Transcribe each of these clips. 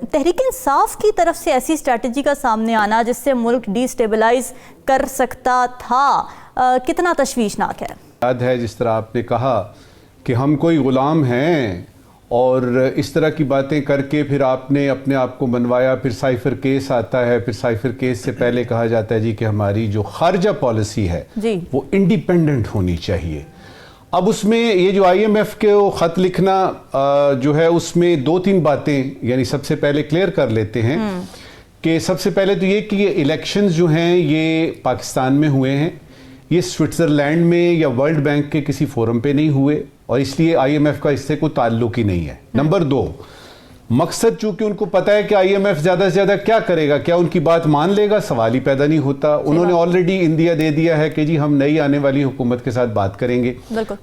تحریک انصاف کی طرف سے ایسی اسٹریٹجی کا سامنے آنا جس سے ملک ڈی اسٹیبلائز کر سکتا تھا، کتنا تشویشناک ہے؟ یاد ہے جس طرح آپ نے کہا کہ ہم کوئی غلام ہیں، اور اس طرح کی باتیں کر کے پھر آپ نے اپنے آپ کو منوایا. پھر سائفر کیس آتا ہے، پھر سائفر کیس سے پہلے کہا جاتا ہے جی کہ ہماری جو خارجہ پالیسی ہے وہ انڈیپینڈنٹ ہونی چاہیے. اب اس میں یہ جو آئی ایم ایف کے خط لکھنا جو ہے اس میں دو تین باتیں یعنی سب سے پہلے کلیئر کر لیتے ہیں کہ سب سے پہلے تو یہ کہ یہ الیکشنز جو ہیں یہ پاکستان میں ہوئے ہیں، یہ سوئٹزرلینڈ میں یا ورلڈ بینک کے کسی فورم پہ نہیں ہوئے، اور اس لیے آئی ایم ایف کا اس سے کوئی تعلق ہی نہیں ہے. نمبر دو، مقصد چونکہ ان کو پتا ہے کہ آئی ایم ایف زیادہ سے زیادہ کیا کرے گا، کیا ان کی بات مان لے گا، سوال ہی پیدا نہیں ہوتا. انہوں نے آلریڈی اندیا دے دیا ہے کہ جی ہم نئی آنے والی حکومت کے ساتھ بات کریں گے.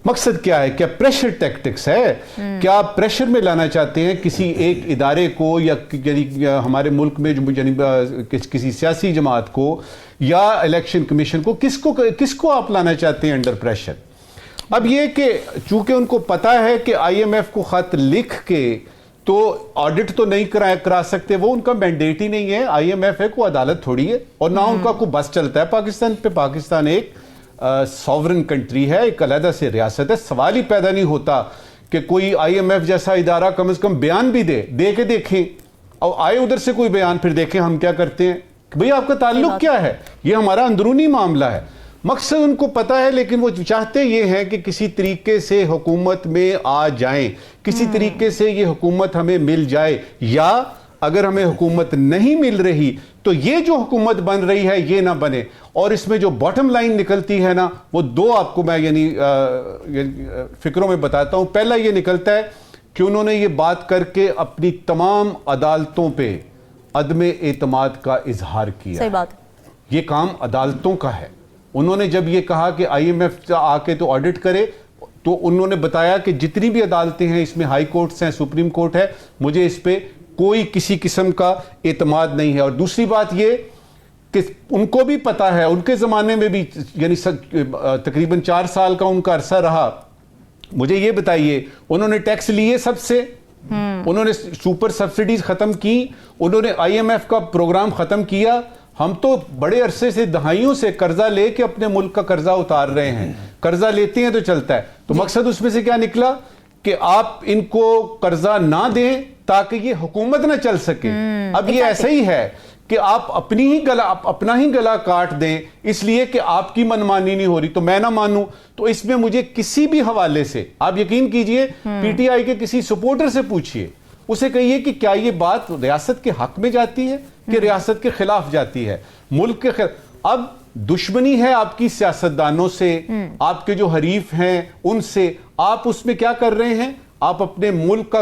مقصد کیا ہے؟ کیا پریشر ٹیکٹکس ہے؟ کیا آپ پریشر میں لانا چاہتے ہیں کسی ایک ادارے کو یا ہمارے ملک میں کسی سیاسی جماعت کو یا الیکشن کمیشن کو، کس کو آپ لانا چاہتے ہیں انڈر پریشر؟ اب یہ کہ چونکہ ان کو پتا ہے کہ آئی ایم ایف کو خط لکھ کے تو آڈٹ تو نہیں کرا سکتے، وہ ان کا مینڈیٹ ہی نہیں ہے. آئی ایم ایف ہے کوئی عدالت تھوڑی ہے، اور نہ ان کا کوئی بس چلتا ہے پاکستان پہ. پاکستان ایک سوورن کنٹری ہے، ایک علیحدہ سے ریاست ہے. سوال ہی پیدا نہیں ہوتا کہ کوئی آئی ایم ایف جیسا ادارہ کم از کم بیان بھی دے کے دیکھیں، اور آئے ادھر سے کوئی بیان پھر دیکھیں ہم کیا کرتے ہیں. بھئی آپ کا تعلق کیا ہے؟ یہ ہمارا اندرونی معاملہ ہے. مقصد ان کو پتا ہے، لیکن وہ چاہتے یہ ہیں کہ کسی طریقے سے حکومت میں آ جائیں، کسی طریقے سے یہ حکومت ہمیں مل جائے، یا اگر ہمیں حکومت نہیں مل رہی تو یہ جو حکومت بن رہی ہے یہ نہ بنے. اور اس میں جو باٹم لائن نکلتی ہے نا، وہ دو آپ کو میں یعنی فکروں میں بتاتا ہوں. پہلا یہ نکلتا ہے کہ انہوں نے یہ بات کر کے اپنی تمام عدالتوں پہ عدم اعتماد کا اظہار کیا. صحیح بات. یہ کام عدالتوں کا ہے. انہوں نے جب یہ کہا کہ آئی ایم ایف آ کے تو آڈٹ کرے، تو انہوں نے بتایا کہ جتنی بھی عدالتیں ہیں اس میں ہائی کورٹس ہیں، سپریم کورٹ ہے، مجھے اس پہ کوئی کسی قسم کا اعتماد نہیں ہے. اور دوسری بات یہ کہ ان کو بھی پتا ہے، ان کے زمانے میں بھی یعنی تقریباً 4 سال کا ان کا عرصہ رہا. مجھے یہ بتائیے، انہوں نے ٹیکس لیے سب سے، انہوں نے سپر سبسڈیز ختم کی، انہوں نے آئی ایم ایف کا پروگرام ختم کیا. ہم تو بڑے عرصے سے دہائیوں سے قرضہ لے کے اپنے ملک کا قرضہ اتار رہے ہیں. قرضہ لیتے ہیں تو چلتا ہے. تو مقصد اس میں سے کیا نکلا کہ آپ ان کو قرضہ نہ دیں تاکہ یہ حکومت نہ چل سکے. اب یہ ایسا ہی ہے کہ آپ اپنا ہی گلا کاٹ دیں اس لیے کہ آپ کی منمانی نہیں ہو رہی تو میں نہ مانوں. تو اس میں مجھے کسی بھی حوالے سے آپ یقین کیجئے، پی ٹی آئی کے کسی سپورٹر سے پوچھئے، اسے کہیے کہ کیا یہ بات ریاست کے حق میں جاتی ہے کہ ریاست کے خلاف جاتی ہے، ملک کے خلاف. اب دشمنی ہے آپ کی سیاستدانوں سے، آپ کے جو حریف ہیں ان سے. آپ اس میں کیا کر رہے ہیں؟ آپ اپنے ملک کا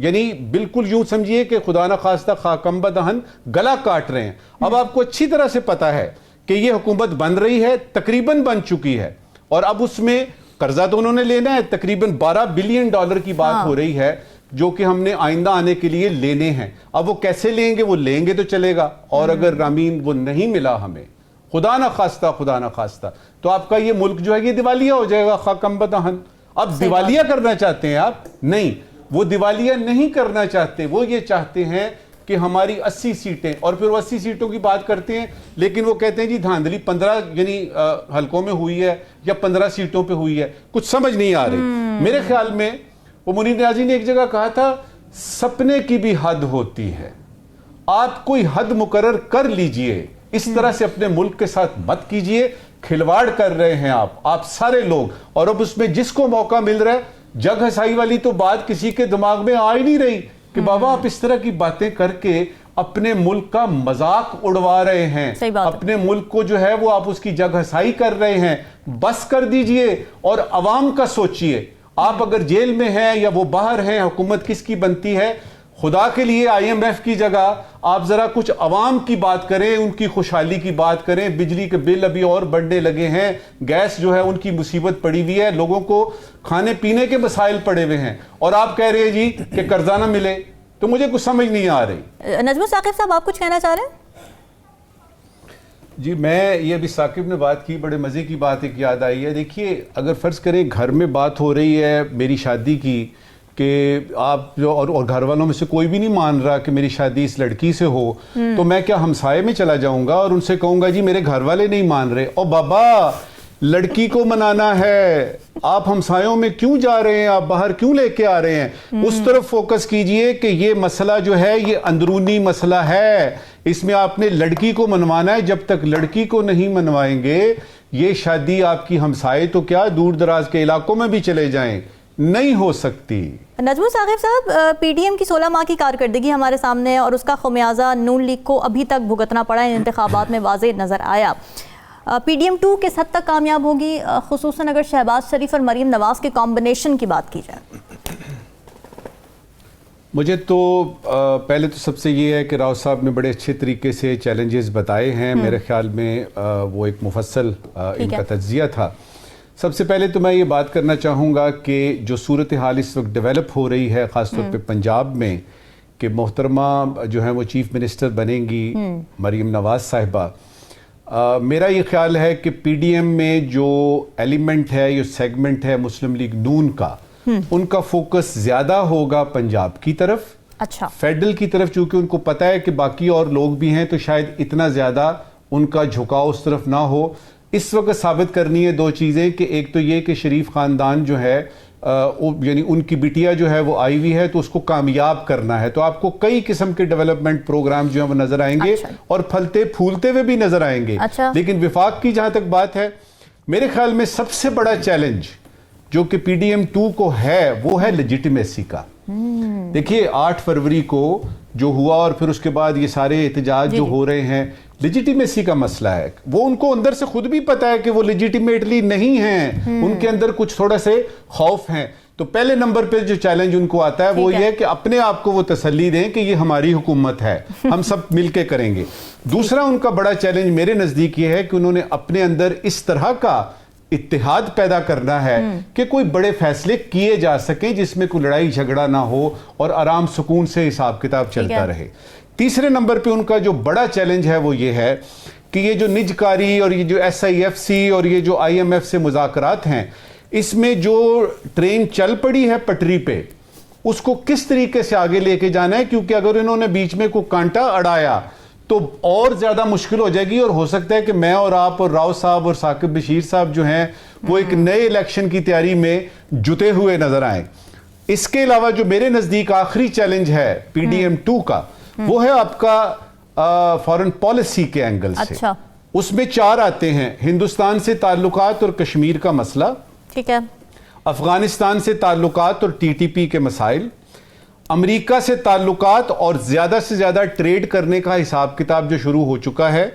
یعنی بالکل یوں سمجھیے کہ خدا نہ خواستہ خاکمبہ دہن گلا کاٹ رہے ہیں. اب آپ کو اچھی طرح سے پتا ہے کہ یہ حکومت بن رہی ہے، تقریباً بن چکی ہے، اور اب اس میں قرضہ تو انہوں نے لینا ہے. تقریباً $12 بلین کی بات ہو رہی ہے جو کہ ہم نے آئندہ آنے کے لیے لینے ہیں. اب وہ کیسے لیں گے؟ وہ لیں گے تو چلے گا، اور اگر رامین وہ نہیں ملا ہمیں، خدا نہ خواستہ تو آپ کا یہ ملک جو ہے یہ دیوالیہ ہو جائے گا. خاکمبہ دہن. اب دیوالیہ کرنا چاہتے ہیں آپ؟ نہیں، وہ دیوالیہ نہیں کرنا چاہتے. وہ یہ چاہتے ہیں کہ ہماری 80 سیٹیں، اور پھر وہ 80 سیٹوں کی بات کرتے ہیں، لیکن وہ کہتے ہیں جی دھاندلی 15 یعنی حلقوں میں ہوئی ہے یا 15 سیٹوں پہ ہوئی ہے. کچھ سمجھ نہیں آ رہی. میرے خیال میں وہ منیر نیازی نے ایک جگہ کہا تھا، سپنے کی بھی حد ہوتی ہے. آپ کوئی حد مقرر کر لیجئے، اس طرح سے اپنے ملک کے ساتھ مت کیجئے. کھلواڑ کر رہے ہیں آپ سارے لوگ. اور اب اس میں جس کو موقع مل رہا ہے، جگ ہسائی والی تو بات کسی کے دماغ میں آ ہی نہیں رہی کہ بابا آپ اس طرح کی باتیں کر کے اپنے ملک کا مذاق اڑوا رہے ہیں، اپنے ملک کو جو ہے وہ آپ اس کی جگ ہسائی کر رہے ہیں. بس کر دیجئے اور عوام کا سوچئے. آپ اگر جیل میں ہیں یا وہ باہر ہیں، حکومت کس کی بنتی ہے؟ خدا کے لیے آئی ایم ایف کی جگہ آپ ذرا کچھ عوام کی بات کریں، ان کی خوشحالی کی بات کریں. بجلی کے بل ابھی اور بڑھنے لگے ہیں، گیس جو ہے ان کی مصیبت پڑی ہوئی ہے، لوگوں کو کھانے پینے کے مسائل پڑے ہوئے ہیں، اور آپ کہہ رہے ہیں جی کہ قرضہ نہ ملے. تو مجھے کچھ سمجھ نہیں آ رہی. نجم ثاقب صاحب، آپ کچھ کہنا چاہ رہے ہیں؟ جی میں یہ ابھی ثاقب نے بات کی، بڑے مزے کی بات ایک یاد آئی ہے. دیکھیے اگر فرض کریں گھر میں بات ہو رہی ہے میری شادی کی کہ آپ جو اور گھر والوں میں سے کوئی بھی نہیں مان رہا کہ میری شادی اس لڑکی سے ہو، تو میں کیا ہمسائے میں چلا جاؤں گا اور ان سے کہوں گا جی میرے گھر والے نہیں مان رہے، او بابا لڑکی کو منانا ہے، آپ ہمسایوں میں کیوں جا رہے ہیں، آپ باہر کیوں لے کے آ رہے ہیں؟ اس طرف فوکس کیجئے کہ یہ مسئلہ جو ہے یہ اندرونی مسئلہ ہے، اس میں آپ نے لڑکی کو منوانا ہے۔ جب تک لڑکی کو نہیں منوائیں گے یہ شادی آپ کی ہمسائے تو کیا دور دراز کے علاقوں میں بھی چلے جائیں نہیں ہو سکتی۔ نجم ثاقب صاحب، پی ڈی ایم کی 16 ماہ کی کارکردگی ہمارے سامنے ہے اور اس کا خمیازہ نون لیگ کو ابھی تک بھگتنا پڑا ہے، انتخابات میں واضح نظر آیا۔ پی ڈی ایم 2 کس حد تک کامیاب ہوگی، خصوصاً اگر شہباز شریف اور مریم نواز کے کمبینیشن کی بات کی جائے؟ مجھے تو پہلے تو سب سے یہ ہے کہ راؤ صاحب نے بڑے اچھے طریقے سے چیلنجز بتائے ہیں، میرے خیال میں وہ ایک مفصل ان کا تجزیہ تھا۔ سب سے پہلے تو میں یہ بات کرنا چاہوں گا کہ جو صورتحال اس وقت ڈیولپ ہو رہی ہے خاص طور پہ پنجاب میں، کہ محترمہ جو ہیں وہ چیف منسٹر بنیں گی مریم نواز صاحبہ، میرا یہ خیال ہے کہ پی ڈی ایم میں جو ایلیمنٹ ہے، یہ سیگمنٹ ہے مسلم لیگ نون کا، ان کا فوکس زیادہ ہوگا پنجاب کی طرف، اچھا فیڈرل کی طرف، چونکہ ان کو پتہ ہے کہ باقی اور لوگ بھی ہیں تو شاید اتنا زیادہ ان کا جھکاؤ اس طرف نہ ہو۔ اس وقت ثابت کرنی ہے دو چیزیں، کہ ایک تو یہ کہ شریف خاندان جو ہے یعنی ان کی بٹیا جو ہے وہ آئی ہوئی ہے تو اس کو کامیاب کرنا ہے، تو آپ کو کئی قسم کے ڈیولپمنٹ پروگرام جو ہیں وہ نظر آئیں گے اور پھلتے پھولتے ہوئے بھی نظر آئیں گے۔ لیکن وفاق کی جہاں تک بات ہے، میرے خیال میں سب سے بڑا چیلنج جو کہ پی ڈی ایم 2 کو ہے وہ ہے لیجیٹیمیسی کا۔ دیکھیے 8 فروری کو جو ہوا اور پھر اس کے بعد یہ سارے احتجاج جو ہو رہے ہیں، لیجیٹیمیسی کا مسئلہ ہے۔ وہ ان کو اندر سے خود بھی پتا ہے کہ وہ لیجیٹیمیٹلی نہیں ہیں، ان کے اندر کچھ تھوڑا سے خوف ہیں۔ تو پہلے نمبر پہ جو چیلنج ان کو آتا ہے وہ یہ ہے کہ اپنے آپ کو وہ تسلی دیں کہ یہ ہماری حکومت ہے، ہم سب مل کے کریں گے۔ دوسرا ان کا بڑا چیلنج میرے نزدیک یہ ہے کہ انہوں نے اپنے اندر اس طرح کا اتحاد پیدا کرنا ہے کہ کوئی بڑے فیصلے کیے جا سکیں جس میں کوئی لڑائی جھگڑا نہ ہو اور آرام سکون سے حساب کتاب چلتا رہے۔ تیسرے نمبر پہ ان کا جو بڑا چیلنج ہے وہ یہ ہے کہ یہ جو نجکاری اور یہ جو ایس آئی ایف سی اور یہ جو آئی ایم ایف سے مذاکرات ہیں، اس میں جو ٹرین چل پڑی ہے پٹری پہ اس کو کس طریقے سے آگے لے کے جانا ہے، کیونکہ اگر انہوں نے بیچ میں کوئی کانٹا اڑایا تو اور زیادہ مشکل ہو جائے گی، اور ہو سکتا ہے کہ میں اور آپ اور راؤ صاحب اور ثاقب بشیر صاحب جو ہیں وہ ایک نئے الیکشن کی تیاری میں جتے ہوئے نظر آئیں۔ اس کے علاوہ جو میرے نزدیک آخری چیلنج ہے پی ڈی ایم 2 کا، وہ ہے آپ کا فارن پالیسی کے اینگل سے۔ اس میں 4 آتے ہیں: ہندوستان سے تعلقات اور کشمیر کا مسئلہ، ٹھیک ہے، افغانستان سے تعلقات اور ٹی ٹی پی کے مسائل، امریکہ سے تعلقات اور زیادہ سے زیادہ ٹریڈ کرنے کا حساب کتاب جو شروع ہو چکا ہے،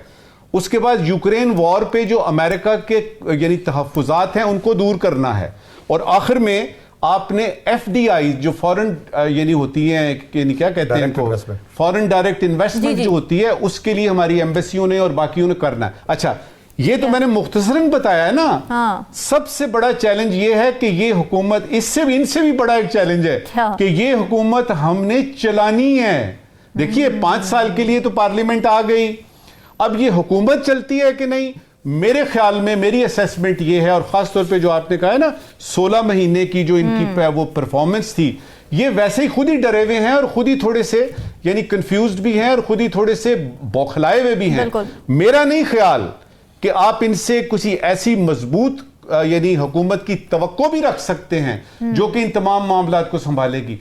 اس کے بعد یوکرین وار پہ جو امریکہ کے یعنی تحفظات ہیں ان کو دور کرنا ہے، اور آخر میں آپ نے ایف ڈی آئی جو فورن یعنی ہوتی ہیں، یعنی کیا کہتے ہیں ان کو، فورن ڈائریکٹ انویسٹمنٹ جو ہوتی ہے، اس کے لیے ہماری ایمبیسیوں نے اور باقیوں نے کرنا ہے۔ اچھا یہ تو میں نے مختصراً بتایا ہے نا۔ سب سے بڑا چیلنج یہ ہے کہ یہ حکومت، اس سے بھی ان سے بھی بڑا ایک چیلنج ہے کہ یہ حکومت ہم نے چلانی ہے۔ دیکھیے 5 سال کے لیے تو پارلیمنٹ آ گئی، اب یہ حکومت چلتی ہے کہ نہیں؟ میرے خیال میں میری اسیسمنٹ یہ ہے، اور خاص طور پہ جو آپ نے کہا ہے نا 16 مہینے کی جو ان کی وہ پرفارمنس تھی، یہ ویسے ہی خود ہی ڈرے ہوئے ہیں اور خود ہی تھوڑے سے یعنی کنفیوزڈ بھی ہیں اور خود ہی تھوڑے سے بوکھلائے ہوئے بھی ہیں۔ میرا نہیں خیال کہ آپ ان سے کسی ایسی مضبوط یعنی حکومت کی توقع بھی رکھ سکتے ہیں جو کہ ان تمام معاملات کو سنبھالے گی،